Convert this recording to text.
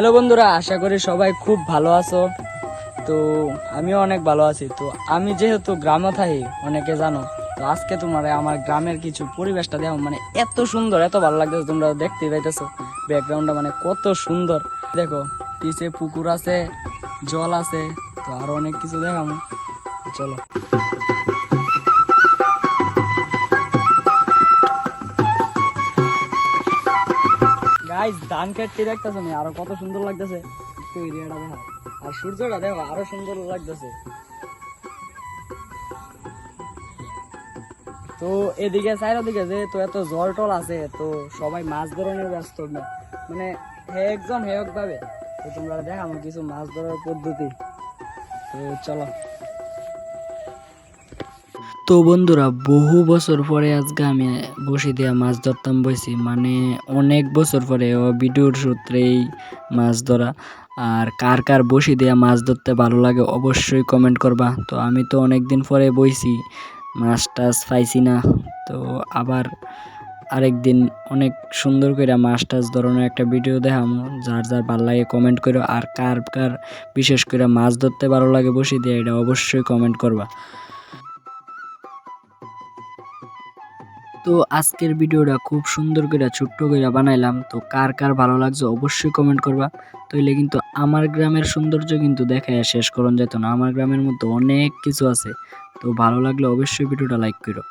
Hello বন্ধুরা, আশা করি সবাই খুব ভালো আছো। তো আমিও অনেক ভালো আছি। তো আমি যেহেতু গ্রামে থাকি, অনেকে জানো, তো আজকে তোমার আমার গ্রামের কিছু পরিবেশটা দেখো, মানে এত সুন্দর, এত ভালো লাগতেছে। তোমরা দেখতেই পাইতেছো ব্যাকগ্রাউন্ডটা মানে কত সুন্দর। দেখো পিছে পুকুর আছে, জল আছে, তো আরো অনেক কিছু দেখাবো। চলো গাইস, ধান খেতে দেখতেছো না আরো কত সুন্দর লাগতেছে। একটু এরিয়াটা দেখো, আর সূর্যটা দেখো আরো সুন্দর লাগতেছে। তো এদিকে চারিদিকে যে তো এত জল টল আছে, তো সবাই মাছ ধরনের ব্যস্ত না, মানে হে একজন হে এক ভাবে। তো তোমরা দেখাবো কিছু মাছ ধরার পদ্ধতি। তো চলো। তো বন্ধুরা, বহু বছর পরে আজকে আমি বসি দিয়া মাছ ধরতাম বইছি, মানে অনেক বছর পরে ও ভিডিওর সূত্রেই মাছ ধরা। আর কার কার বসি দিয়া মাছ ধরতে ভালো লাগে অবশ্যই কমেন্ট করবা। তো আমি তো অনেক দিন পরে বইছি, মাছ টাছ পাইছি না। তো আবার আরেকদিন অনেক সুন্দর করে মাছ টাছ ধরনের একটা ভিডিও দেখামো। যার যার ভালো লাগে কমেন্ট করো, আর কার কার বিশেষ করে মাছ ধরতে ভালো লাগে বসি দিয়ে, এটা অবশ্যই কমেন্ট করবা। তো আজকের ভিডিওটা খুব সুন্দর করে ছোট্ট করে বানাইলাম। তো কার কার ভালো লাগছে অবশ্যই কমেন্ট করবা। তাইলে কিন্তু আমার গ্রামের সৌন্দর্য কিন্তু দেখায় শেষ করন যেত না। আমার গ্রামের মধ্যে অনেক কিছু আছে। তো ভালো লাগলে অবশ্যই ভিডিওটা লাইক করো।